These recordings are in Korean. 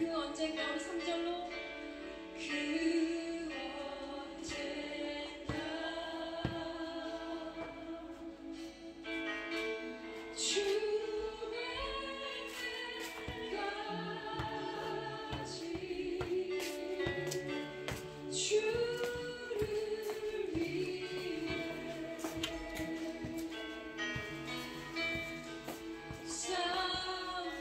그 언젠가 우리 3절로 그 언젠가 주의 때까지 주를 위해 싸우리라.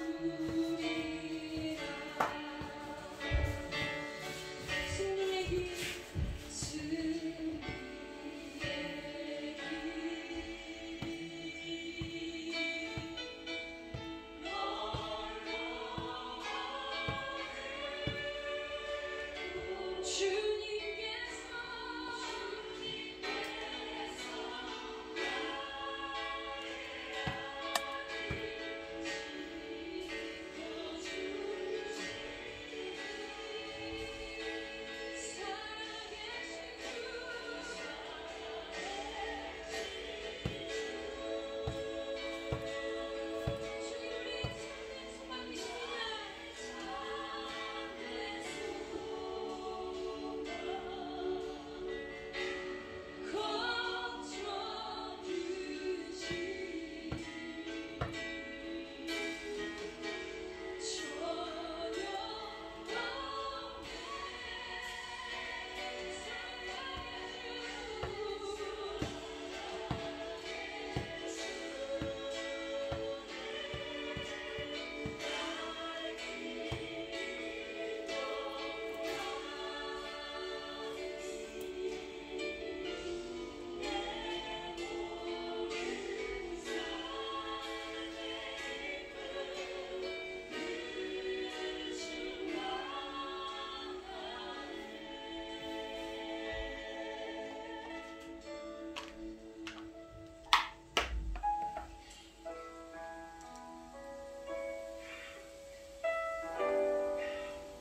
승리의 길 승리의 길 주님께서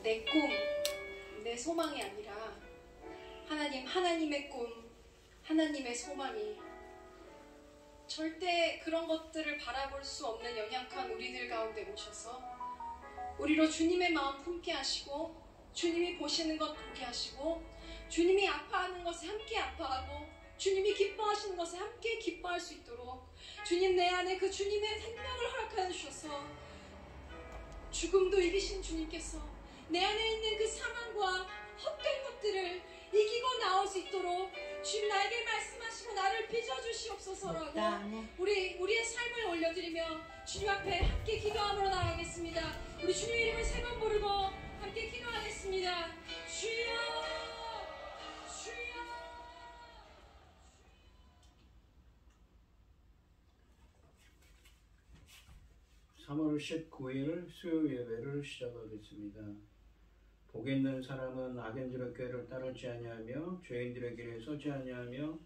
내 꿈, 내 소망이 아니라 하나님의 꿈, 하나님의 소망이 절대 그런 것들을 바라볼 수 없는 연약한 우리들 가운데 오셔서 우리로 주님의 마음 품게 하시고 주님이 보시는 것 보게 하시고 주님이 아파하는 것에 함께 아파하고 주님이 기뻐하시는 것에 함께 기뻐할 수 있도록 주님 내 안에 그 주님의 생명을 허락하여 주셔서 죽음도 이기신 주님께서 내 안에 있는 그 사망과 헛된 것들을 이기고 나올 수 있도록 주님 나에게 말씀하시고 나를 빚어주시옵소서라고 우리의 삶을 올려드리며 주님 앞에 함께 기도함으로 나아가겠습니다. 우리 주님의 이름을 세 번 부르고 함께 기도하겠습니다. 주여 주여. 3월 19일 수요 예배를 시작하겠습니다. 복 있는 사람은 악인들의 꾀를 따르지 아니하며 죄인들의 길에 서지 아니하며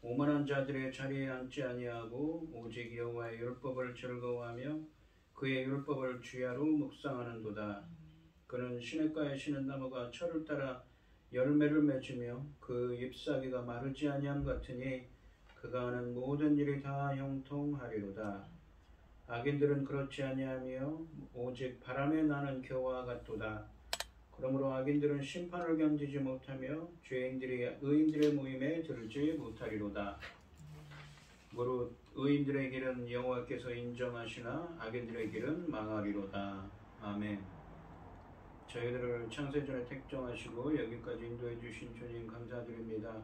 오만한 자들의 자리에 앉지 아니하고 오직 여호와의 율법을 즐거워하며 그의 율법을 주야로 묵상하는도다. 그는 시냇가에 시는 나무가 철을 따라 열매를 맺으며 그 잎사귀가 마르지 아니함 같으니 그가 하는 모든 일이 다 형통하리로다. 악인들은 그렇지 아니하며 오직 바람에 나는 겨와 같도다. 그러므로 악인들은 심판을 견디지 못하며 죄인들이 의인들의 모임에 들지 못하리로다. 무릇 의인들의 길은 여호와께서 인정하시나 악인들의 길은 망하리로다. 아멘. 저희들을 창세전에 택정하시고 여기까지 인도해 주신 주님 감사드립니다.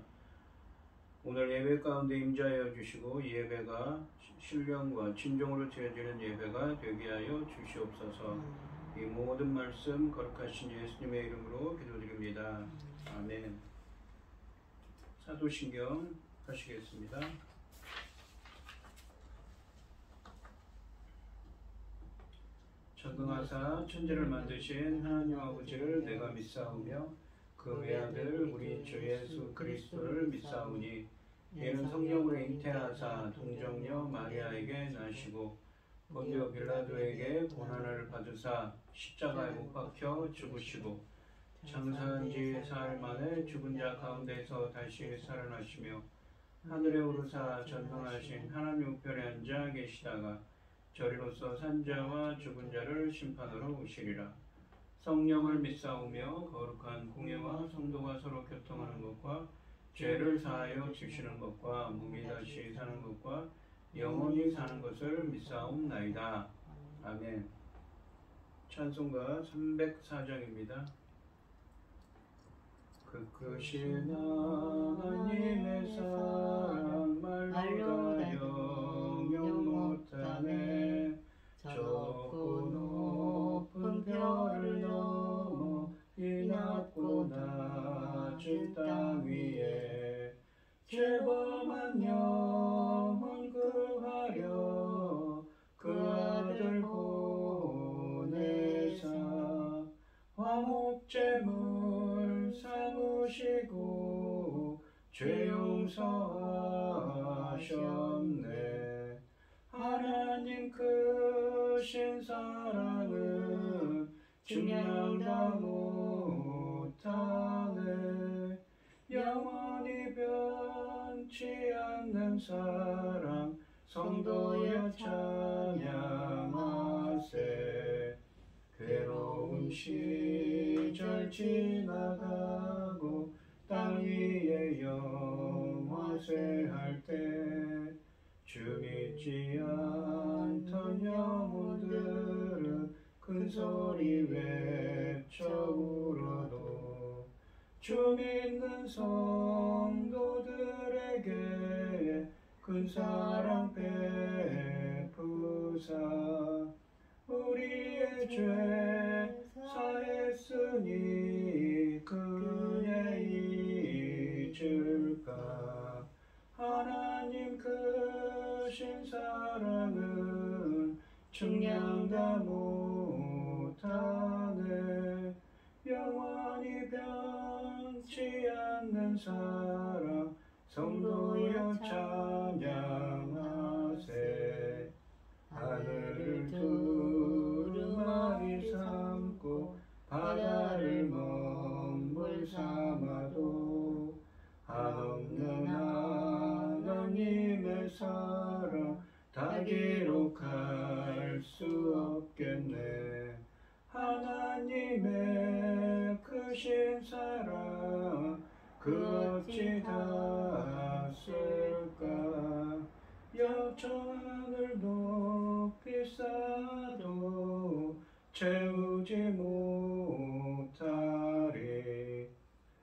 오늘 예배 가운데 임자하여 주시고 이 예배가 신령과 진정으로 드려지는 예배가 되게 하여 주시옵소서. 이 모든 말씀 거룩하신 예수님의 이름으로 기도드립니다. 아멘. 사도신경 하시겠습니다. 전능하사 천지를 만드신 하나님 아버지를 내가 믿사오며 그 외아들 우리 주 예수 그리스도를 믿사오니 이는 성령으로 잉태하사 동정녀 마리아에게 나시고 본디오 빌라도에게 고난을 받으사 십자가에 못 박혀 죽으시고 장사한 지 사흘 만에 죽은 자 가운데서 다시 살아나시며 하늘에 오르사 전능하신 하나님 우편에 앉아 계시다가 저리로서 산자와 죽은 자를 심판하러 오시리라. 성령을 믿사오며 거룩한 공예와 성도가 서로 교통하는 것과 죄를 사하여 주시는 것과 몸이 다시 사는 것과 영원히 사는 것을 믿사옵나이다. 아멘. 찬송가 304장입니다. 그것이 하나님의 사랑 말로 다 영영 못하네. 저 높은 별을 넘어 이 낮고 낮은 땅 위에 죄범한 영혼 구하려 그 아들 보내사 화목제물 삼으시고 죄 용서하셨네. 하나님 크신 사랑은 증량다 못하네. 영원히 변치 않는 사랑 성도여 찬양하세. 괴로운 시절 지나가고 땅 위에 영화쇠할 때 주 믿지 않던 영혼들은 큰 소리 외쳐 울어도 주 믿는 성도들에게 큰 사랑 베푸사 우리의 죄 사했으니 그네 잊을까. 하나님 크신 사랑은 증량다 못하네. 영원히 변치 않는 사랑 성도여 찬양하세. 하늘을 두루마리 삼고 바다를 먼물 삼아도 한없는 하나님의 사랑 다 기록할 수 없겠네. 하나님의 크신 사랑 그 어찌 다 쓸까. 여저 하늘 높이 쌓아도 채우지 못하리.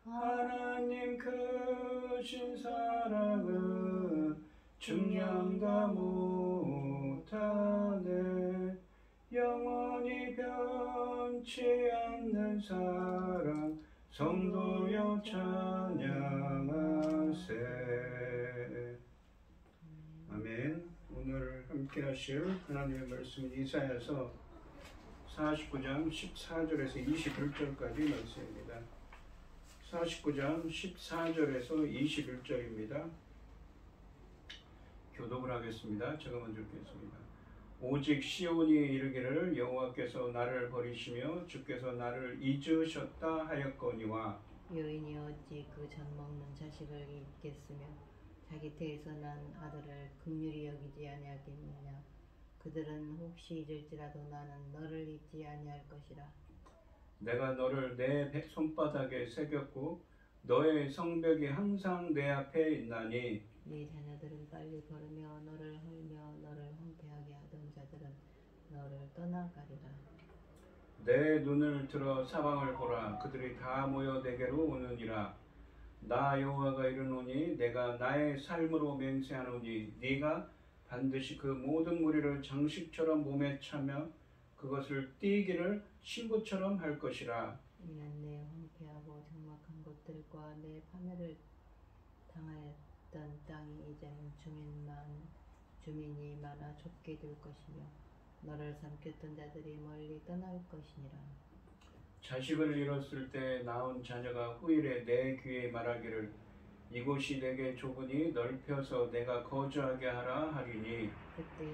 하나님 크신 사랑은 증량다 못하네. 영원히 변치 않는 사랑 성도여 찬양하세. 아멘. 오늘 함께 하실 하나님의 말씀은 이사야서 49장 14절에서 21절까지 말씀입니다. 49장 14절에서 21절입니다. 교독을 하겠습니다. 제가 먼저 읽겠습니다. 오직 시온이 이르기를 여호와께서 나를 버리시며 주께서 나를 잊으셨다 하였거니와 여인이 어찌 그 젖먹는 자식을 잊겠으며 자기 태에서 난 아들을 긍휼히 여기지 아니하겠느냐. 그들은 혹시 잊을지라도 나는 너를 잊지 아니할 것이라. 내가 너를 내 손바닥에 새겼고 너의 성벽이 항상 내 앞에 있나니 네 자녀들은 빨리 걸으며 너를 헐며 너를 황폐하게 하던 자들은 너를 떠나가리라. 내 눈을 들어 사방을 보라. 그들이 다 모여 내게로 오느니라. 나 여호와가 이르노니 내가 나의 삶으로 맹세하노니 네가 반드시 그 모든 무리를 장식처럼 몸에 차며 그것을 띠기를 신부처럼 할 것이라. 이는 내 황폐하고 적막한 곳들과 내 파멸을 당하였던 땅이 이제는 주민이 많아 좁게 될 것이며 너를 삼켰던 자들이 멀리 떠날 것이니라. 자식을 잃었을 때 낳은 자녀가 후일에 내 귀에 말하기를 이곳이 내게 좁으니 넓혀서 내가 거주하게 하라 하리니 그때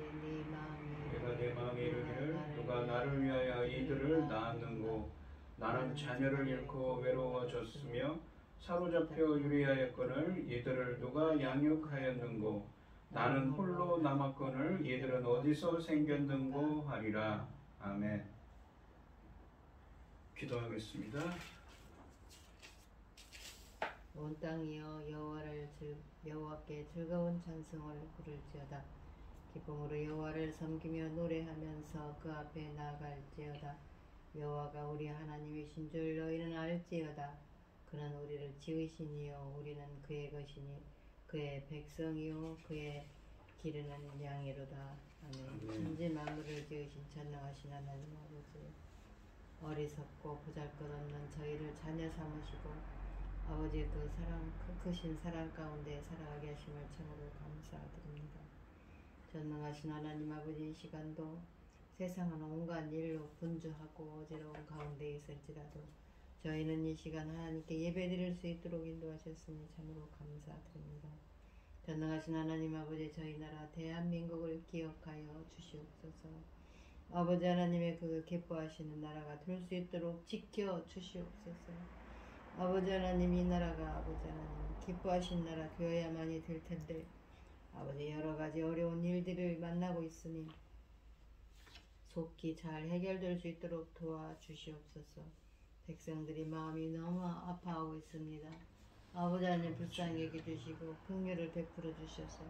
내가 내 마음이 이르기를 누가 나를 위하여 이들을 낳았는고 나는 자녀를 잃고 외로워졌으며 사로잡혀 유리하였거늘 이들을 누가 양육하였는고 나는 홀로 남았거늘 이들은 어디서 생겼는고 하리라. 아멘. 기도하겠습니다. 온 땅이여 여호와께 즐거운 찬송을 부를지어다. 기쁨으로 여호와를 섬기며 노래하면서 그 앞에 나아갈지어다. 여호와가 우리 하나님이신 줄 너희는 알지어다. 그는 우리를 지으시니요 우리는 그의 것이니 그의 백성이요 그의 기르는 양이로다. 아멘. 천지 만물을 지으신 전능하신 하나님 아버지, 어리석고 보잘것없는 저희를 자녀 삼으시고 아버지의 그 크신 사랑 가운데 살아가게 하심을 참으로 감사드립니다. 전능하신 하나님 아버지, 이 시간도 세상은 온갖 일로 분주하고 어지러운 가운데 있을지라도 저희는 이 시간 하나님께 예배드릴 수 있도록 인도하셨으니 참으로 감사드립니다. 전능하신 하나님 아버지, 저희 나라 대한민국을 기억하여 주시옵소서. 아버지 하나님의 그 기뻐하시는 나라가 될 수 있도록 지켜 주시옵소서. 아버지 하나님, 이 나라가 아버지 하나님 기뻐하신 나라 되어야만이 될 텐데 아버지 여러 가지 어려운 일들을 만나고 있으니 속히 잘 해결될 수 있도록 도와주시옵소서. 백성들이 마음이 너무 아파하고 있습니다. 아버지 하나님 불쌍히 여겨주시고 긍휼을 베풀어 주셔서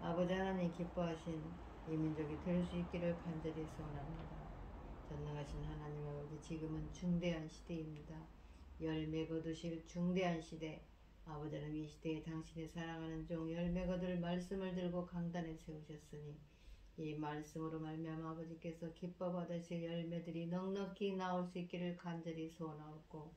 아버지 하나님 기뻐하신 이 민족이 될 수 있기를 간절히 소원합니다. 전능하신 하나님 아버지, 지금은 중대한 시대입니다. 열매 거두실 중대한 시대, 아버지 하나님 이 시대에 당신의 사랑하는 종 열매 거둘 말씀을 들고 강단에 세우셨으니 이 말씀으로 말미암아 아버지께서 기뻐 받으실 열매들이 넉넉히 나올 수 있기를 간절히 소원하옵고,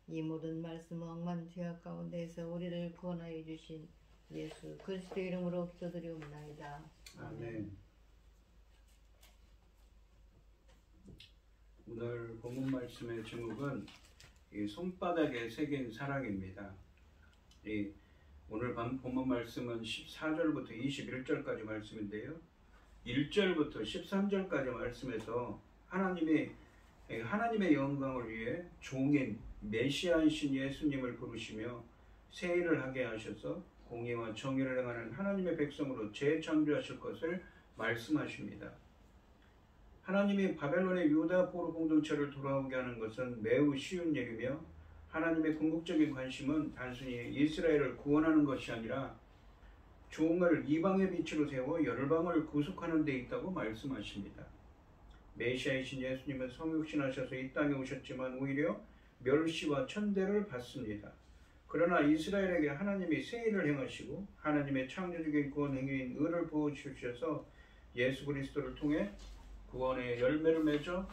이 모든 말씀 억만 죄악 가운데에서 우리를 구원하여 주신 예수 그리스도 이름으로 기도드리옵나이다. 아멘. 오늘 본문 말씀의 제목은 이 손바닥에 새긴 사랑입니다. 오늘 본문 말씀은 14절부터 21절까지 말씀인데요. 1절부터 13절까지 말씀에서 하나님의 영광을 위해 종인 메시아이신 예수님을 부르시며 세일을 하게 하셔서 공의와 정의를 행하는 하나님의 백성으로 재창조하실 것을 말씀하십니다. 하나님이 바벨론의 유다 포로 공동체를 돌아오게 하는 것은 매우 쉬운 일이며, 하나님의 궁극적인 관심은 단순히 이스라엘을 구원하는 것이 아니라 종을 이방의 빛으로 세워 열방을 구속하는 데 있다고 말씀하십니다. 메시아이신 예수님은 성육신하셔서 이 땅에 오셨지만 오히려 멸시와 천대를 받습니다. 그러나 이스라엘에게 하나님이 세일을 행하시고 하나님의 창조적인 구원 행위인 의를 부어주셔서 예수 그리스도를 통해 구원의 열매를 맺어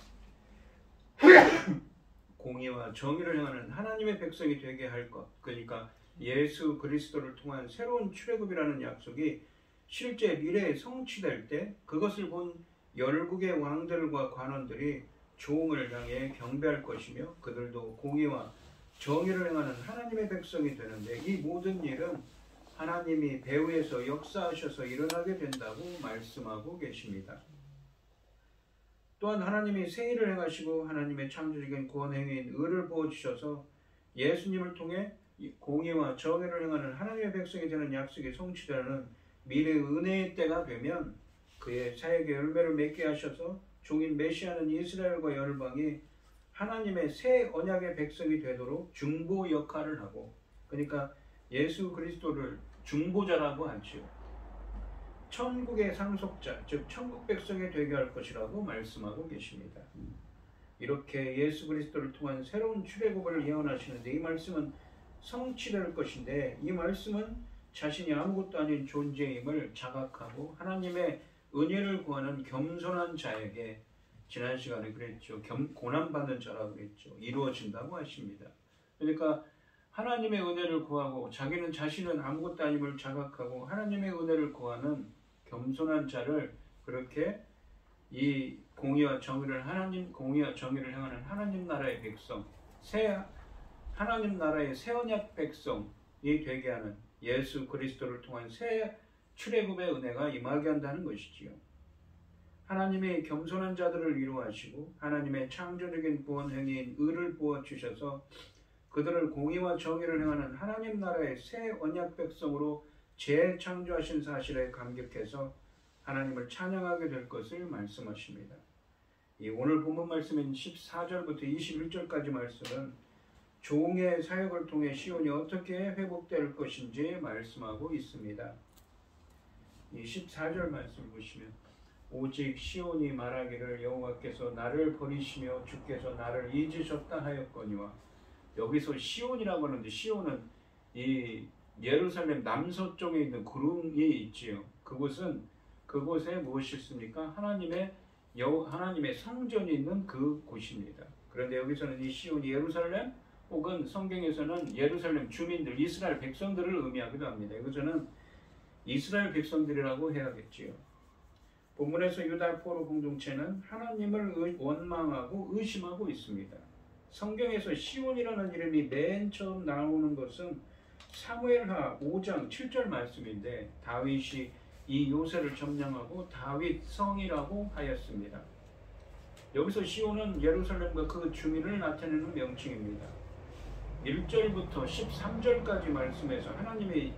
공의와 정의를 행하는 하나님의 백성이 되게 할 것, 그러니까 예수 그리스도를 통한 새로운 출애굽이라는 약속이 실제 미래에 성취될 때 그것을 본 열국의 왕들과 관원들이 종을 향해 경배할 것이며 그들도 공의와 정의를 행하는 하나님의 백성이 되는데, 이 모든 일은 하나님이 배후에서 역사하셔서 일어나게 된다고 말씀하고 계십니다. 또한 하나님이 세일을 행하시고 하나님의 창조적인 구원 행위인 의를 부어주셔서 예수님을 통해 공의와 정의를 행하는 하나님의 백성이 되는 약속이 성취되는 미래의 은혜의 때가 되면 그의 사역의 열매를 맺게 하셔서 종인 메시아는 이스라엘과 열방이 하나님의 새 언약의 백성이 되도록 중보 역할을 하고, 그러니까 예수 그리스도를 중보자라고 하지요. 천국의 상속자, 즉 천국 백성이 되게 할 것이라고 말씀하고 계십니다. 이렇게 예수 그리스도를 통한 새로운 출애굽을 예언하시는데, 이 말씀은 성취될 것인데, 이 말씀은 자신이 아무것도 아닌 존재임을 자각하고 하나님의 은혜를 구하는 겸손한 자에게, 지난 시간에 그랬죠, 고난받는 자라고 그랬죠, 이루어진다고 하십니다. 그러니까 하나님의 은혜를 구하고 자기는 자신은 아무것도 아님을 자각하고 하나님의 은혜를 구하는 겸손한 자를, 그렇게 이 공의와 정의를 행하는 하나님 나라의 백성, 하나님 나라의 새 언약 백성이 되게 하는 예수 그리스도를 통한 새 출애굽의 은혜가 임하게 한다는 것이지요. 하나님이 겸손한 자들을 위로하시고 하나님의 창조적인 구원 행위인 의를 부어주셔서 그들을 공의와 정의를 행하는 하나님 나라의 새 언약 백성으로 재창조하신 사실에 감격해서 하나님을 찬양하게 될 것을 말씀하십니다. 이 오늘 본문 말씀인 14절부터 21절까지 말씀은 종의 사역을 통해 시온이 어떻게 회복될 것인지 말씀하고 있습니다. 이 14절 말씀 보시면 오직 시온이 말하기를 여호와께서 나를 버리시며 주께서 나를 잊으셨다 하였거니와, 여기서 시온이라고 하는데 시온은 이 예루살렘 남서쪽에 있는 구름이 있지요. 그곳에 무엇이 있습니까? 하나님의 성전이 있는 그 곳입니다. 그런데 여기서는 이 시온이 예루살렘 혹은 성경에서는 예루살렘 주민들, 이스라엘 백성들을 의미하기도 합니다. 여기서는 이스라엘 백성들이라고 해야겠지요. 본문에서 유다 포로 공동체는 하나님을 원망하고 의심하고 있습니다. 성경에서 시온이라는 이름이 맨 처음 나오는 것은 사무엘하 5장 7절 말씀인데, 다윗이 이 요새를 점령하고 다윗 성이라고 하였습니다. 여기서 시온은 예루살렘과 그 주민을 나타내는 명칭입니다. 1절부터 13절까지 말씀에서 하나님이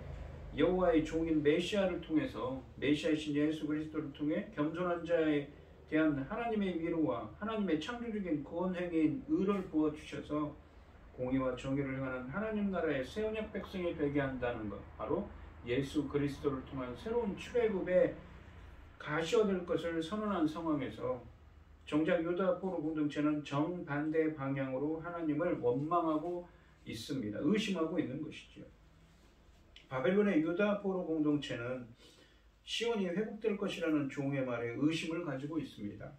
여호와의 종인 메시아를 통해서, 메시아이신 예수 그리스도를 통해 겸손한 자에 대한 하나님의 위로와 하나님의 창조적인 구원 행위인 의를 부어주셔서 공의와 정의를 행하는 하나님 나라의 새 언약 백성이 되게 한다는 것, 바로 예수 그리스도를 통한 새로운 출애굽에 가시화될 것을 선언한 상황에서 정작 유다 포로 공동체는 정반대 방향으로 하나님을 원망하고 있습니다. 의심하고 있는 것이죠. 바벨론의 유다 포로 공동체는 시온이 회복될 것이라는 종의 말에 의심을 가지고 있습니다.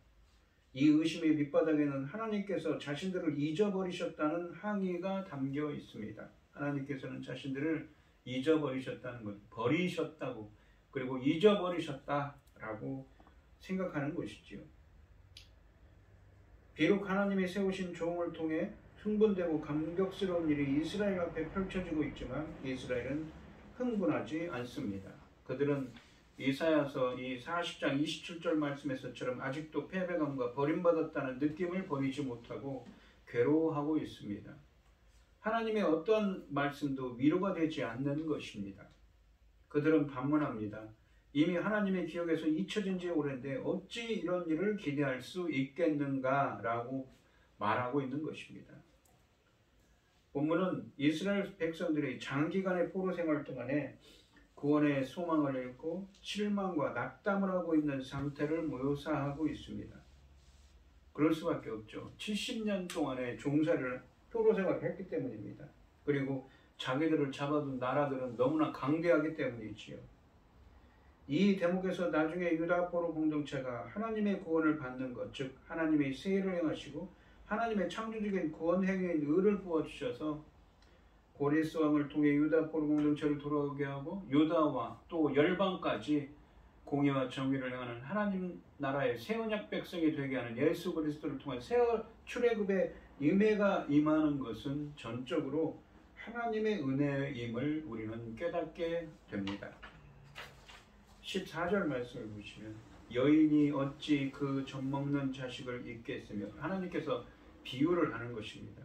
이 의심의 밑바닥에는 하나님께서 자신들을 잊어버리셨다는 항의가 담겨 있습니다. 하나님께서는 자신들을 잊어버리셨다는 것, 버리셨다고, 그리고 잊어버리셨다라고 생각하는 것이지요. 비록 하나님이 세우신 종을 통해 흥분되고 감격스러운 일이 이스라엘 앞에 펼쳐지고 있지만 이스라엘은 흥분하지 않습니다. 그들은 이사야서 이 40장 27절 말씀에서처럼 아직도 패배감과 버림받았다는 느낌을 버리지 못하고 괴로워하고 있습니다. 하나님의 어떤 말씀도 위로가 되지 않는 것입니다. 그들은 반문합니다. 이미 하나님의 기억에서 잊혀진 지 오랜데 어찌 이런 일을 기대할 수 있겠는가 라고 말하고 있는 것입니다. 본문은 이스라엘 백성들이 장기간의 포로 생활 동안에 구원의 소망을 잃고 실망과 낙담을 하고 있는 상태를 묘사하고 있습니다. 그럴 수밖에 없죠. 70년 동안의 종살이를 포로 생활을 했기 때문입니다. 그리고 자기들을 잡아둔 나라들은 너무나 강대하기 때문이지요. 이 대목에서 나중에 유다 포로 공동체가 하나님의 구원을 받는 것, 즉 하나님의 세일을 행하시고 하나님의 창조적인 구원 행위인 의를 부어주셔서 고레스 왕을 통해 유다 포로 공동체를 돌아오게 하고 유다와 또 열방까지 공의와 정의를 행하는 하나님 나라의 새 언약 백성이 되게 하는 예수 그리스도를 통한 새 출애굽의 임해가 임하는 것은 전적으로 하나님의 은혜임을 우리는 깨닫게 됩니다. 14절 말씀을 보시면 여인이 어찌 그 젖먹는 자식을 잊겠으며, 하나님께서 비유를 하는 것입니다.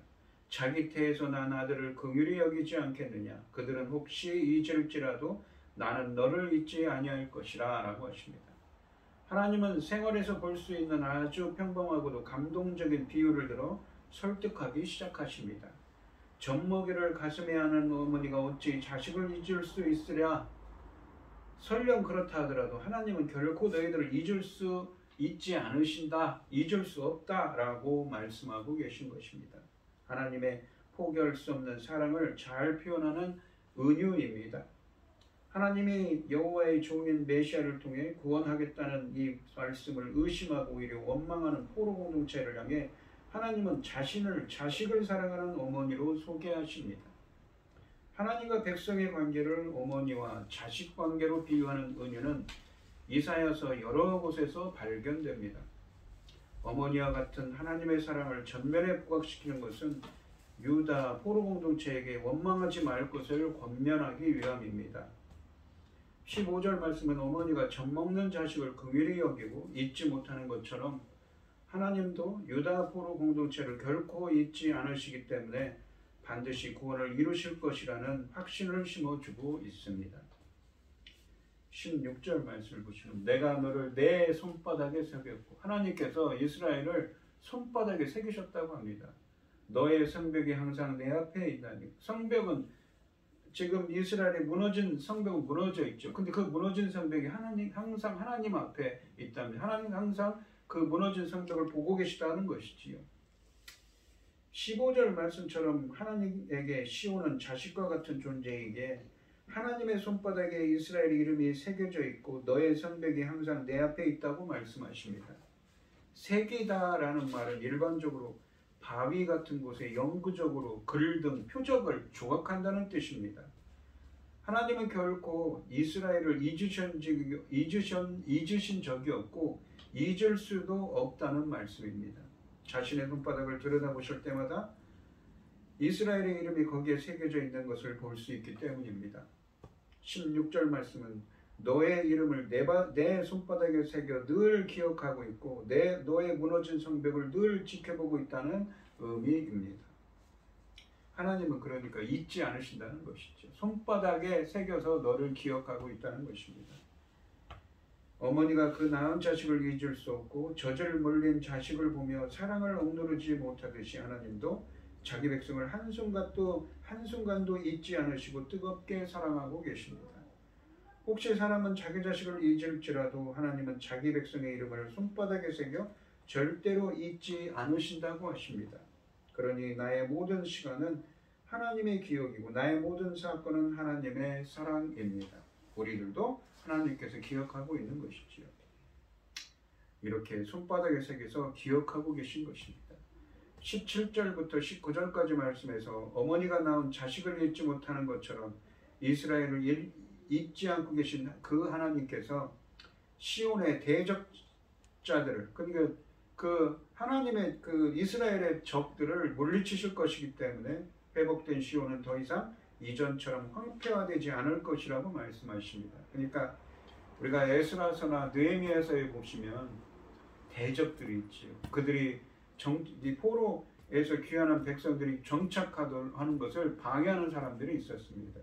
자기 태에서 난 아들을 긍휼히 여기지 않겠느냐. 그들은 혹시 잊을지라도 나는 너를 잊지 아니할 것이라 라고 하십니다. 하나님은 생활에서 볼 수 있는 아주 평범하고도 감동적인 비유를 들어 설득하기 시작하십니다. 젖먹이를 가슴에 안은 어머니가 어찌 자식을 잊을 수 있으랴. 설령 그렇다 하더라도 하나님은 결코 너희들을 잊지 않으신다, 잊을 수 없다 라고 말씀하고 계신 것입니다. 하나님의 포기할 수 없는 사랑을 잘 표현하는 은유입니다. 하나님이 여호와의 종인 메시아를 통해 구원하겠다는 이 말씀을 의심하고 오히려 원망하는 포로 공동체를 향해 하나님은 자식을 사랑하는 어머니로 소개하십니다. 하나님과 백성의 관계를 어머니와 자식 관계로 비유하는 은유는 이사야서 여러 곳에서 발견됩니다. 어머니와 같은 하나님의 사랑을 전면에 부각시키는 것은 유다 포로 공동체에게 원망하지 말 것을 권면하기 위함입니다. 15절 말씀은 어머니가 젖먹는 자식을 긍휼히 여기고 잊지 못하는 것처럼 하나님도 유다 포로 공동체를 결코 잊지 않으시기 때문에 반드시 구원을 이루실 것이라는 확신을 심어주고 있습니다. 16절 말씀을 보시면 내가 너를 내 손바닥에 새겼고, 하나님께서 이스라엘을 손바닥에 새기셨다고 합니다. 너의 성벽이 항상 내 앞에 있다니. 성벽은 지금 이스라엘의 무너진 성벽은 무너져 있죠. 근데 그 무너진 성벽이 항상 하나님 앞에 있답니다. 하나님 항상 그 무너진 성벽을 보고 계시다는 것이지요. 15절 말씀처럼 하나님에게 시온은 자식과 같은 존재이기에 하나님의 손바닥에 이스라엘 이름이 새겨져 있고 너의 성벽이 항상 내 앞에 있다고 말씀하십니다. 새기다라는 말은 일반적으로 바위 같은 곳에 영구적으로 글 등 표적을 조각한다는 뜻입니다. 하나님은 결코 이스라엘을 잊으신 적이 없고 잊을 수도 없다는 말씀입니다. 자신의 손바닥을 들여다보실 때마다 이스라엘의 이름이 거기에 새겨져 있는 것을 볼 수 있기 때문입니다. 16절 말씀은 너의 이름을 내 손바닥에 새겨 늘 기억하고 있고 너의 무너진 성벽을 늘 지켜보고 있다는 의미입니다. 하나님은 그러니까 잊지 않으신다는 것이죠. 손바닥에 새겨서 너를 기억하고 있다는 것입니다. 어머니가 그 낳은 자식을 잊을 수 없고 젖을 물린 자식을 보며 사랑을 억누르지 못하듯이 하나님도 자기 백성을 한순간도 잊지 않으시고 뜨겁게 사랑하고 계십니다. 혹시 사람은 자기 자식을 잊을지라도 하나님은 자기 백성의 이름을 손바닥에 새겨 절대로 잊지 않으신다고 하십니다. 그러니 나의 모든 시간은 하나님의 기억이고 나의 모든 사건은 하나님의 사랑입니다. 우리들도 하나님께서 기억하고 있는 것이지요. 이렇게 손바닥에 새겨서 기억하고 계신 것입니다. 17절부터 19절까지 말씀에서 어머니가 낳은 자식을 잊지 못하는 것처럼 이스라엘을 잊지 않고 계신 그 하나님께서 시온의 대적자들을, 그러니까 그 하나님의 그 이스라엘의 적들을 물리치실 것이기 때문에 회복된 시온은 더 이상 이전처럼 황폐화되지 않을 것이라고 말씀하십니다. 그러니까 우리가 에스라서나 느헤미야서에 보시면 대적들이 있지요. 그들이 포로에서 귀환한 백성들이 정착하는 것을 방해하는 사람들이 있었습니다.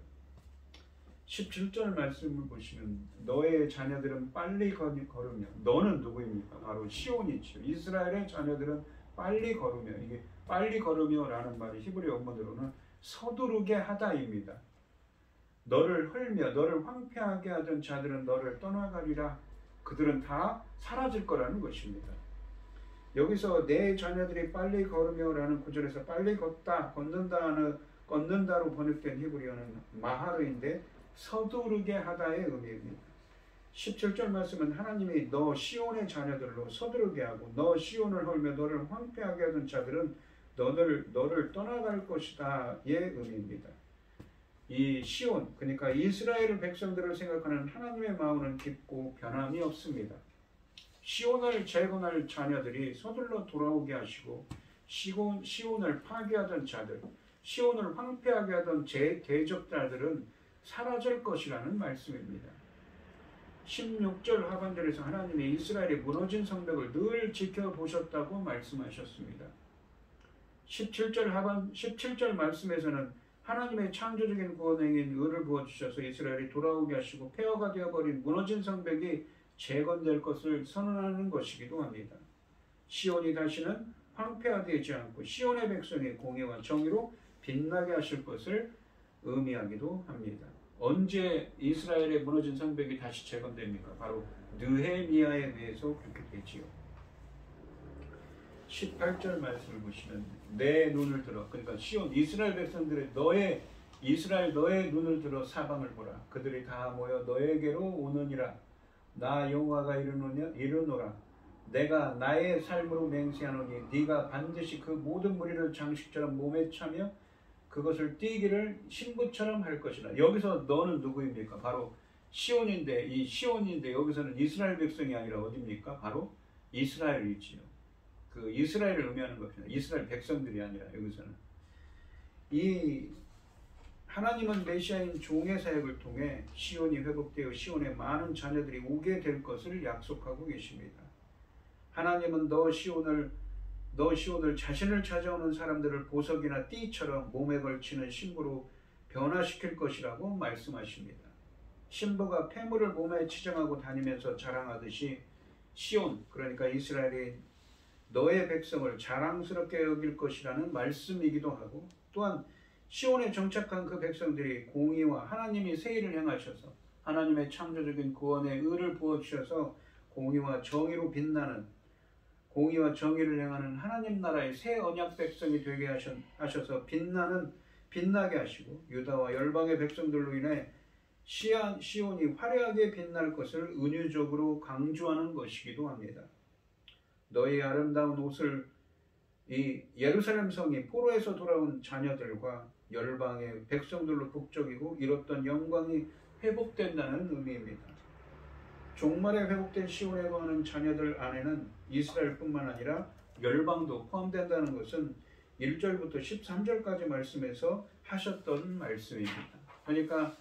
17절 말씀을 보시면 너의 자녀들은 빨리 걸으며, 너는 누구입니까? 바로 시온이죠. 이스라엘의 자녀들은 빨리 걸으며, 이게 빨리 걸으며라는 말이 히브리 원문으로는 서두르게 하다입니다. 너를 헐며 너를 황폐하게 하던 자들은 너를 떠나가리라. 그들은 다 사라질 거라는 것입니다. 여기서 내 자녀들이 빨리 걸으며라는 구절에서 빨리 걷는다로 번역된 히브리어는 마하르인데 서두르게 하다의 의미입니다. 17절 말씀은 하나님이 너 시온의 자녀들로 서두르게 하고 너 시온을 헐며 너를 황폐하게 하던 자들은 너를 떠나갈 것이다의 의미입니다. 이 시온, 그러니까 이스라엘 백성들을 생각하는 하나님의 마음은 깊고 변함이 없습니다. 시온을 재건할 자녀들이 서둘러 돌아오게 하시고 시온을 파괴하던 자들, 시온을 황폐하게 하던 대적자들은 사라질 것이라는 말씀입니다. 16절 하반절에서 하나님이 이스라엘의 무너진 성벽을 늘 지켜보셨다고 말씀하셨습니다. 17절 말씀에서는 하나님의 창조적인 구원행인 의를 부어주셔서 이스라엘이 돌아오게 하시고 폐허가 되어버린 무너진 성벽이 재건될 것을 선언하는 것이기도 합니다. 시온이 다시는 황폐화되지 않고 시온의 백성의 공의와 정의로 빛나게 하실 것을 의미하기도 합니다. 언제 이스라엘의 무너진 성벽이 다시 재건됩니까? 바로 느헤미야에 의해서 그렇게 되지요. 18절 말씀을 보시면 내 눈을 들어, 그러니까 시온 이스라엘 백성들의 너의 눈을 들어 사방을 보라. 그들이 다 모여 너에게로 오느니라. 나 여호와가 이르노라. 내가 나의 삶으로 맹세하노니 네가 반드시 그 모든 무리를 장식처럼 몸에 차며 그것을 띠기를 신부처럼 할 것이라. 여기서 너는 누구입니까? 바로 시온인데, 이 시온인데 여기서는 이스라엘 백성이 아니라 어디입니까? 바로 이스라엘이지요. 그 이스라엘을 의미하는 것입니다. 이스라엘 백성들이 아니라 여기서는. 이 하나님은 메시아인 종의 사역을 통해 시온이 회복되어 시온의 많은 자녀들이 오게 될 것을 약속하고 계십니다. 하나님은 너 시온을 자신을 찾아오는 사람들을 보석이나 띠처럼 몸에 걸치는 신부로 변화시킬 것이라고 말씀하십니다. 신부가 폐물을 몸에 치장하고 다니면서 자랑하듯이 시온, 그러니까 이스라엘이 너의 백성을 자랑스럽게 여길 것이라는 말씀이기도 하고, 또한 시온에 정착한 그 백성들이 공의와 하나님이 새 일을 행하셔서 하나님의 창조적인 구원의 의를 부어주셔서 공의와 정의로 빛나는, 공의와 정의를 행하는 하나님 나라의 새 언약 백성이 되게 하셔서 빛나게 하시고, 유다와 열방의 백성들로 인해 시온이 화려하게 빛날 것을 은유적으로 강조하는 것이기도 합니다. 너희 아름다운 옷을 이 예루살렘 성이 포로에서 돌아온 자녀들과 열방의 백성들로 북적이고 이뤘던 영광이 회복된다는 의미입니다. 종말에 회복된 시온에 거하는 자녀들 안에는 이스라엘뿐만 아니라 열방도 포함된다는 것은 1절부터 13절까지 말씀에서 하셨던 말씀입니다. 그러니까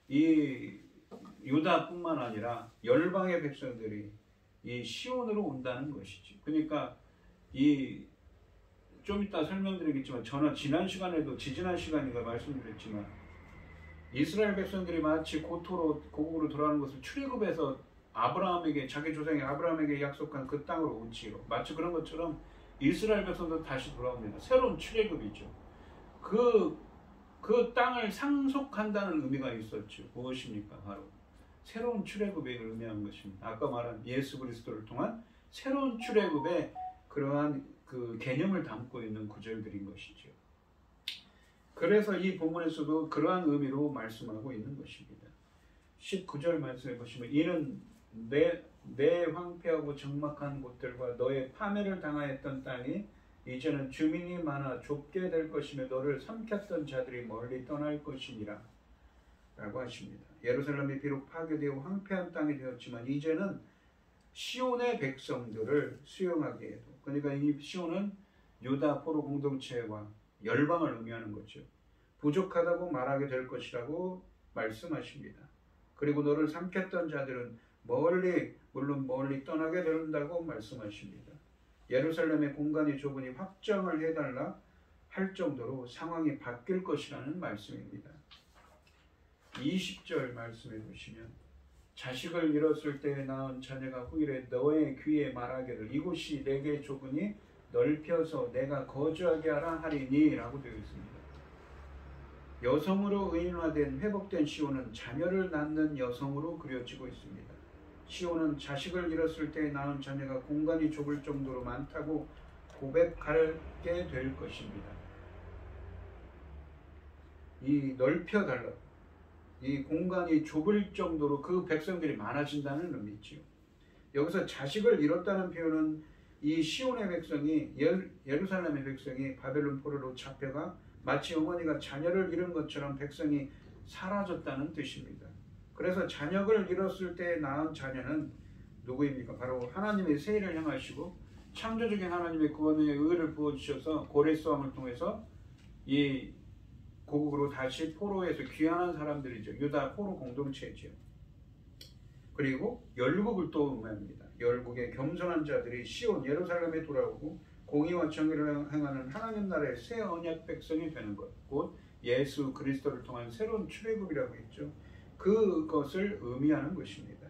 이 유다뿐만 아니라 열방의 백성들이 이 시온으로 온다는 것이지. 그러니까 좀 이따 설명드리겠지만, 저는 지난 시간에도 지지난 시간인가 말씀드렸지만, 이스라엘 백성들이 마치 고국으로 돌아가는 것을 출애굽에서 아브라함에게, 자기 조상의 아브라함에게 약속한 그 땅으로 온지로, 마치 그런 것처럼 이스라엘 백성도 다시 돌아옵니다. 새로운 출애굽이죠. 그 땅을 상속한다는 의미가 있었죠. 무엇입니까? 바로 새로운 출애굽을 의미하는 것입니다. 아까 말한 예수 그리스도를 통한 새로운 출애굽의 그러한 그 개념을 담고 있는 구절들인 것이죠. 그래서 이 본문에서도 그러한 의미로 말씀하고 있는 것입니다. 19절 말씀해 보시면, 이는 내 황폐하고 적막한 곳들과 너의 파멸을 당하였던 땅이 이제는 주민이 많아 좁게 될 것이며 너를 삼켰던 자들이 멀리 떠날 것이니라 라고 하십니다. 예루살렘이 비록 파괴되어 황폐한 땅이 되었지만 이제는 시온의 백성들을 수용하게 해도, 그러니까 이 시온은 유다 포로 공동체와 열방을 의미하는 거죠. 부족하다고 말하게 될 것이라고 말씀하십니다. 그리고 너를 삼켰던 자들은 물론 멀리 떠나게 된다고 말씀하십니다. 예루살렘의 공간이 좁으니 확장을 해달라 할 정도로 상황이 바뀔 것이라는 말씀입니다. 20절 말씀해 보시면, 자식을 잃었을 때에 낳은 자녀가 후일에 너의 귀에 말하기를 이곳이 내게 좁으니 넓혀서 내가 거주하게 하라 하리니 라고 되어 있습니다. 여성으로 의인화된 회복된 시온은 자녀를 낳는 여성으로 그려지고 있습니다. 시온은 자식을 잃었을 때 낳은 자녀가 공간이 좁을 정도로 많다고 고백하게 될 것입니다. 이 넓혀달라, 이 공간이 좁을 정도로 그 백성들이 많아진다는 의미지요. 여기서 자식을 잃었다는 표현은 이 시온의 백성이, 예루살렘의 백성이 바벨론 포로로 잡혀가 마치 어머니가 자녀를 잃은 것처럼 백성이 사라졌다는 뜻입니다. 그래서 자녀를 잃었을 때 낳은 자녀는 누구입니까? 바로 하나님의 새 일을 행하시고 창조적인 하나님의 구원의 의를 부어주셔서 고레스함을 통해서 이 고국으로 다시 포로에서 귀환한 사람들이죠. 유다 포로 공동체죠. 그리고 열국을 또 의미합니다. 열국의 겸손한 자들이 시온 예루살렘에 돌아오고 공의와 정의를 행하는 하나님 나라의 새 언약 백성이 되는 것, 곧 예수 그리스도를 통한 새로운 출애굽이라고 했죠. 그것을 의미하는 것입니다.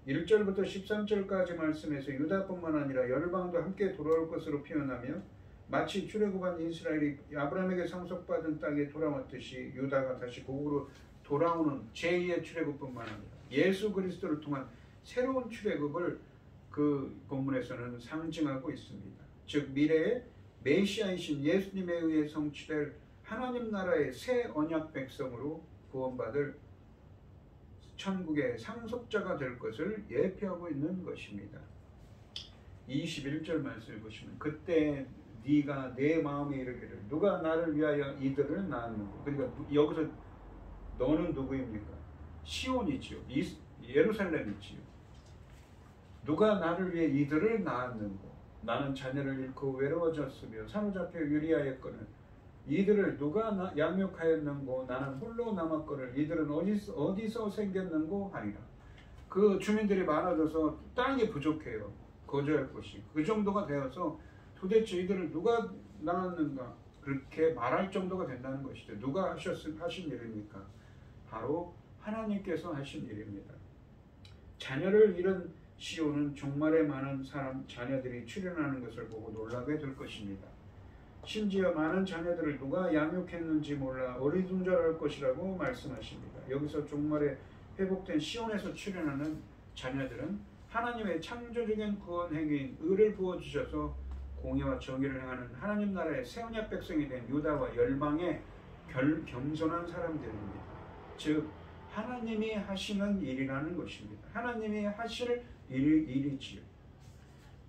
1절부터 13절까지 말씀에서 유다뿐만 아니라 열방도 함께 돌아올 것으로 표현하며, 마치 출애굽한 이스라엘이 아브라함에게 상속받은 땅에 돌아왔듯이 유다가 다시 고국으로 돌아오는 제2의 출애굽뿐만 아니라 예수 그리스도를 통한 새로운 출애굽을 그 본문에서는 상징하고 있습니다. 즉 미래의 메시아이신 예수님에 의해 성취될 하나님 나라의 새 언약 백성으로 구원받을 천국의 상속자가 될 것을 예표하고 있는 것입니다. 21절 말씀을 보시면, 그때 네가 내 마음에 이르기를 누가 나를 위하여 이들을 낳았는고. 그러니까 여기서 너는 누구입니까? 시온이지요. 예루살렘이지요. 누가 나를 위해 이들을 낳았는고. 나는 자녀를 잃고 외로워졌으며 사로잡혀 유리하였거늘 이들을 누가 양육하였는고. 나는 홀로 남았거늘 이들은 어디서 생겼는고 하리라. 그 주민들이 많아져서 땅이 부족해요. 거주할 곳이. 그 정도가 되어서 도대체 이들을 누가 낳았는가 그렇게 말할 정도가 된다는 것이죠. 누가 하신 일입니까? 바로 하나님께서 하신 일입니다. 자녀를 잃은 시온은 종말에 많은 자녀들이 출현하는 것을 보고 놀라게 될 것입니다. 심지어 많은 자녀들을 누가 양육했는지 몰라 어리둥절할 것이라고 말씀하십니다. 여기서 종말에 회복된 시온에서 출현하는 자녀들은 하나님의 창조적인 구원 행위인 의를 부어주셔서 공의와 정의를 행하는 하나님 나라의 새 언약 백성이 된 유다와 열방의 겸손한 사람들입니다. 즉 하나님이 하시는 일이라는 것입니다. 하나님이 하실 일이지요.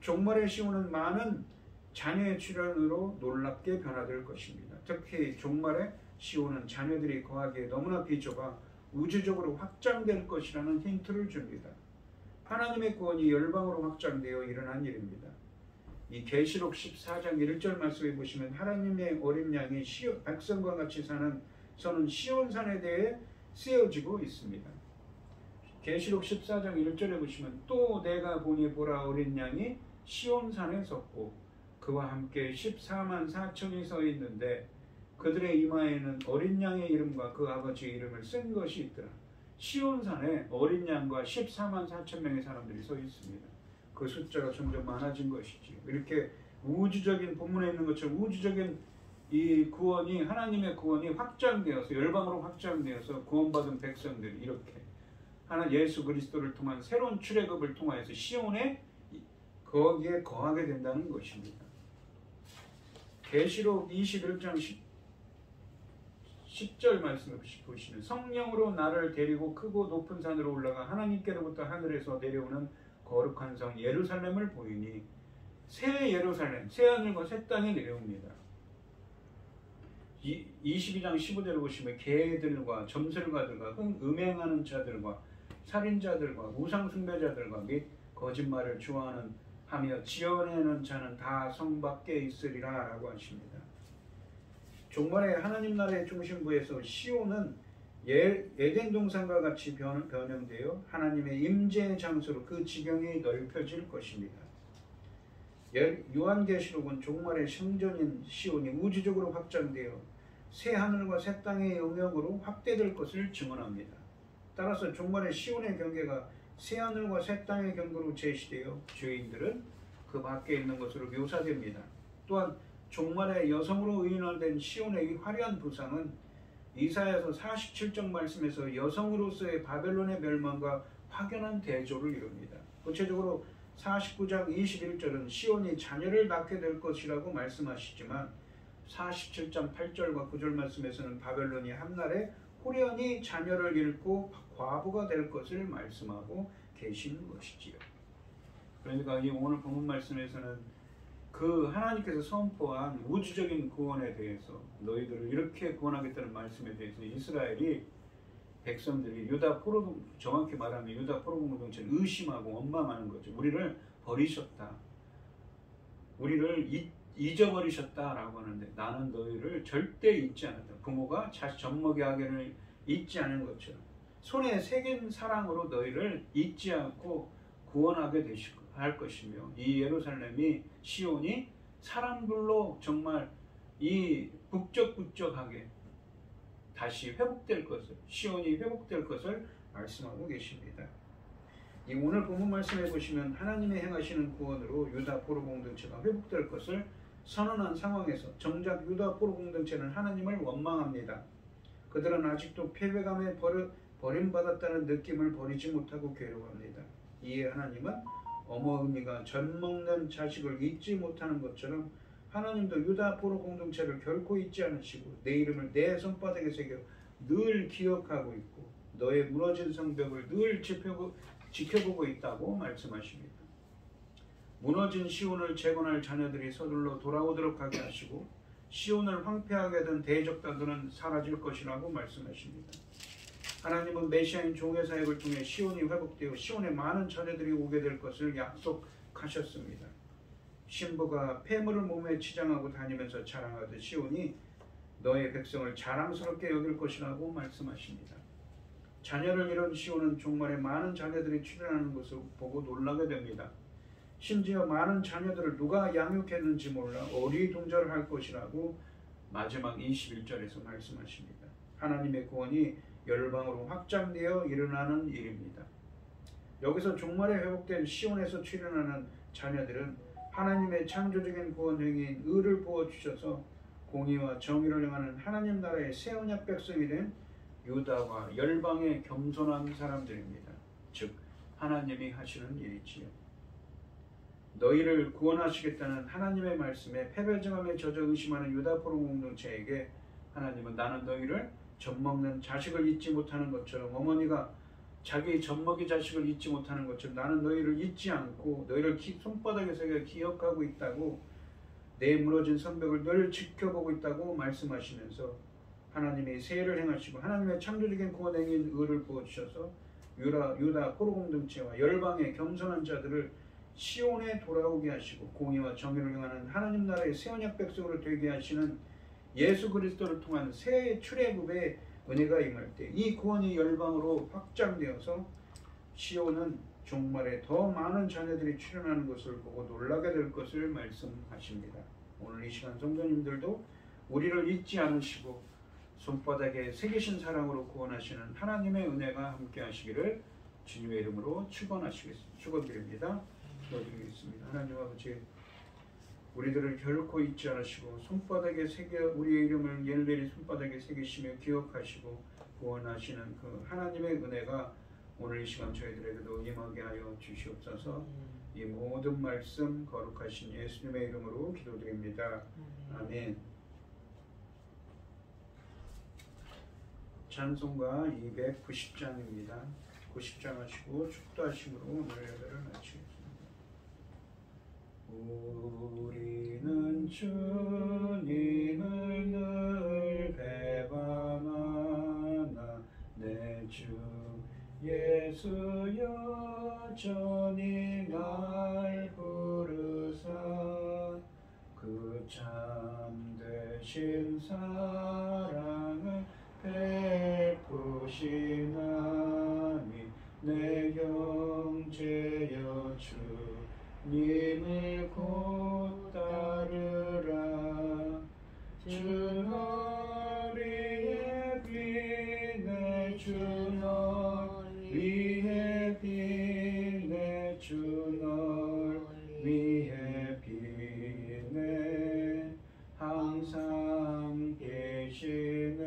종말의 시온은 많은 자녀의 출현으로 놀랍게 변화될 것입니다. 특히 종말의 시온은 자녀들이 거하기에 너무나 비좁아 우주적으로 확장될 것이라는 힌트를 줍니다. 하나님의 구원이 열방으로 확장되어 일어난 일입니다. 이 계시록 14장 1절 말씀에 보시면 하나님의 어린 양이 백성과 같이 서는 시온산에 대해 쓰여지고 있습니다. 계시록 14장 1절에 보시면 또 내가 보니 보라 어린 양이 시온산에 섰고 그와 함께 14만 4천이 서 있는데 그들의 이마에는 어린 양의 이름과 그 아버지의 이름을 쓴 것이 있더라. 시온산에 어린 양과 14만 4천 명의 사람들이 서 있습니다. 그 숫자가 점점 많아진 것이지. 이렇게 우주적인 본문에 있는 것처럼 우주적인 이 구원이 하나님의 구원이 확장되어서 열방으로 확장되어서 구원받은 백성들이 이렇게 하나 예수 그리스도를 통한 새로운 출애굽을 통하여서 시온에 거기에 거하게 된다는 것입니다. 계시록 21장 10절 말씀을 보시면 성령으로 나를 데리고 크고 높은 산으로 올라가 하나님께로부터 하늘에서 내려오는 거룩한 성 예루살렘을 보이니 새 예루살렘 새 하늘과 새 땅에 내려옵니다. 22장 15절을 보시면 개들과 점술가들과 음행하는 자들과 살인자들과 우상숭배자들과 및 거짓말을 좋아하는 하며 지어내는 자는 다 성 밖에 있으리라 라고 하십니다. 종말에 하나님 나라의 중심부에서 시온은 에덴 동산과 같이 변형되어 하나님의 임재의 장소로 그 지경이 넓혀질 것입니다. 요한계시록은 종말의 성전인 시온이 우주적으로 확장되어 새 하늘과 새 땅의 영역으로 확대될 것을 증언합니다. 따라서 종말의 시온의 경계가 새 하늘과 새 땅의 경계로 제시되어 죄인들은 그 밖에 있는 것으로 묘사됩니다. 또한 종말의 여성으로 의인화된 시온의 이 화려한 부상은 이사야서 47장 말씀에서 여성으로서의 바벨론의 멸망과 확연한 대조를 이룹니다. 구체적으로 49장 21절은 시온이 자녀를 낳게 될 것이라고 말씀하시지만 47장 8절과 9절 말씀에서는 바벨론이 한날에 호련히 자녀를 잃고 과부가 될 것을 말씀하고 계시는 것이지요. 그러니까 이 오늘 본문 말씀에서는 그 하나님께서 선포한 우주적인 구원에 대해서 너희들을 이렇게 구원하겠다는 말씀에 대해서 이스라엘이 백성들이 정확히 말하면 유다 포로 공동체를 의심하고 원망하는 거죠. 우리를 버리셨다. 우리를 잊어버리셨다라고 하는데 나는 너희를 절대 잊지 않았다. 부모가 자식 젖먹이 하기를 잊지 않은 것처럼 손에 새긴 사랑으로 너희를 잊지 않고 구원하게 할 것이며 이 예루살렘이 시온이 사람들로 정말 이 북적북적하게 다시 회복될 것을 시온이 회복될 것을 말씀하고 계십니다. 이 오늘 본문 말씀해 보시면 하나님의 행하시는 구원으로 유다 포로 공동체가 회복될 것을 선언한 상황에서 정작 유다 포로 공동체는 하나님을 원망합니다. 그들은 아직도 패배감에 버림받았다는 느낌을 버리지 못하고 괴로워합니다. 이에 하나님은 어머니가 젖 먹는 자식을 잊지 못하는 것처럼 하나님도 유다 포로 공동체를 결코 잊지 않으시고 내 이름을 내 손바닥에 새겨 늘 기억하고 있고 너의 무너진 성벽을 늘 지켜보고 있다고 말씀하십니다. 무너진 시온을 재건할 자녀들이 서둘러 돌아오도록 하게 하시고 시온을 황폐하게 된 대적자들은 사라질 것이라고 말씀하십니다. 하나님은 메시아인 종의 사역을 통해 시온이 회복되어 시온에 많은 자녀들이 오게 될 것을 약속하셨습니다. 신부가 폐물을 몸에 치장하고 다니면서 자랑하듯 시온이 너의 백성을 자랑스럽게 여길 것이라고 말씀하십니다. 자녀를 잃은 시온은 종말에 많은 자녀들이 출현하는 것을 보고 놀라게 됩니다. 심지어 많은 자녀들을 누가 양육했는지 몰라 어리둥절할 것이라고 마지막 21절에서 말씀하십니다. 하나님의 구원이 열방으로 확장되어 일어나는 일입니다. 여기서 종말에 회복된 시온에서 출현하는 자녀들은 하나님의 창조적인 구원 행위인 의를 부어주셔서 공의와 정의를 행하는 하나님 나라의 새 언약 백성이 된 유다와 열방의 겸손한 사람들입니다. 즉 하나님이 하시는 일이지요. 너희를 구원하시겠다는 하나님의 말씀에 패배정함에 젖어 의심하는 유다 포로 공동체에게 하나님은 나는 너희를 젖먹는 자식을 잊지 못하는 것처럼, 어머니가 자기 젖먹이 자식을 잊지 못하는 것처럼 나는 너희를 잊지 않고 너희를 손바닥에 새겨 기억하고 있다고, 내 무너진 성벽을 늘 지켜보고 있다고 말씀하시면서 하나님이 세일을 행하시고 하나님의 창조적인 구원 행위인 의를 부어주셔서 유다 포로 공동체와 열방의 겸손한 자들을 시온에 돌아오게 하시고 공의와 정의를 행하는 하나님 나라의 새 언약 백성으로 되게 하시는 예수 그리스도를 통한 새 출애굽의 은혜가 임할 때 이 구원이 열방으로 확장되어서 시온은 종말에 더 많은 자녀들이 출현하는 것을 보고 놀라게 될 것을 말씀하십니다. 오늘 이 시간 성도님들도 우리를 잊지 않으시고 손바닥에 새기신 사랑으로 구원하시는 하나님의 은혜가 함께 하시기를 주님의 이름으로 축원드립니다. 기도드리겠습니다. 하나님 아버지, 우리들을 결코 잊지 않으시고 손바닥에 새겨 우리의 이름을 일일이 손바닥에 새기시며 기억하시고 구원하시는 그 하나님의 은혜가 오늘 이 시간 저희들에게도 임하게 하여 주시옵소서. 이 모든 말씀 거룩하신 예수님의 이름으로 기도드립니다. 아멘. 찬송가 290장입니다. 90장 하시고 축도하심으로 오늘 예배를 마치겠습니다. 우리는 주님을 늘 배반하나 내 주 예수 여전히 날 부르사 그 참되신 사랑을 베푸시나니 내 형제여 주님을 곧 따르라. 주 너리에 비네 주 너리에 비네 주 너리에 비네 항상 계시네.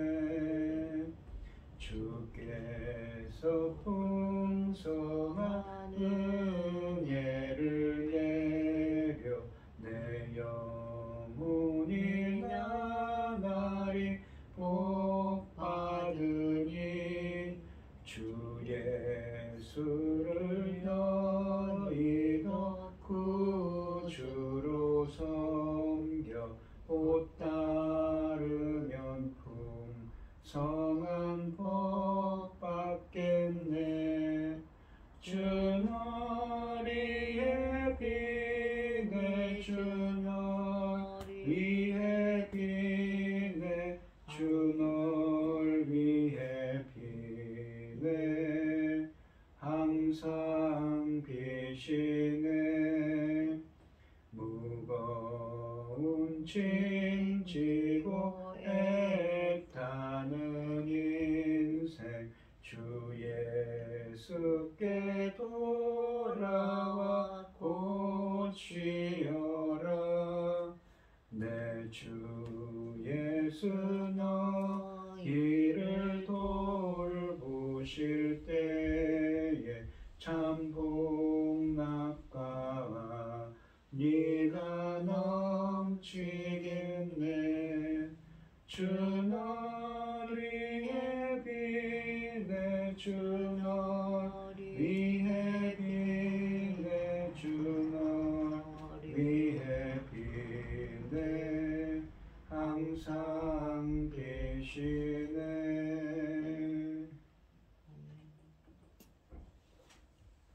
주께서 풍성한 은혜를 내려 내 영혼이 나날이 복받으니 주 예수를 너희도 구주로 섬겨 곧 따르면 풍성한 복 받겠네. 주 너리에 비네 주 너리에 비네 주 너리에 비네 항상 비시네. 무거운 짐 지고 애타는 인생 주 예수께 돌아와 곧 쉬어라. 내 주 예수 너희를 돌보실 때에 참 복락과 네가 넘치겠네. 주 너리에 비네 주 너리에 비네 주 너리에 비네 항상 계시네.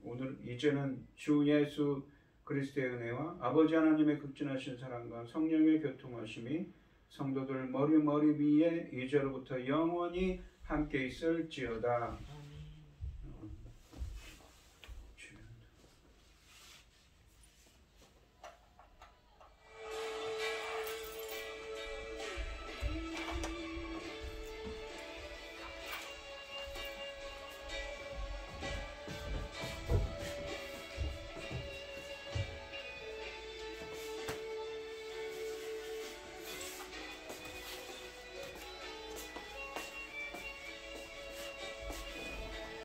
오늘 이제는 주 예수 그리스도의 은혜와 아버지 하나님의 극진하신 사랑과 성령의 교통하심이 성도들 머리 위에 이제로부터 영원히 함께 있을지어다.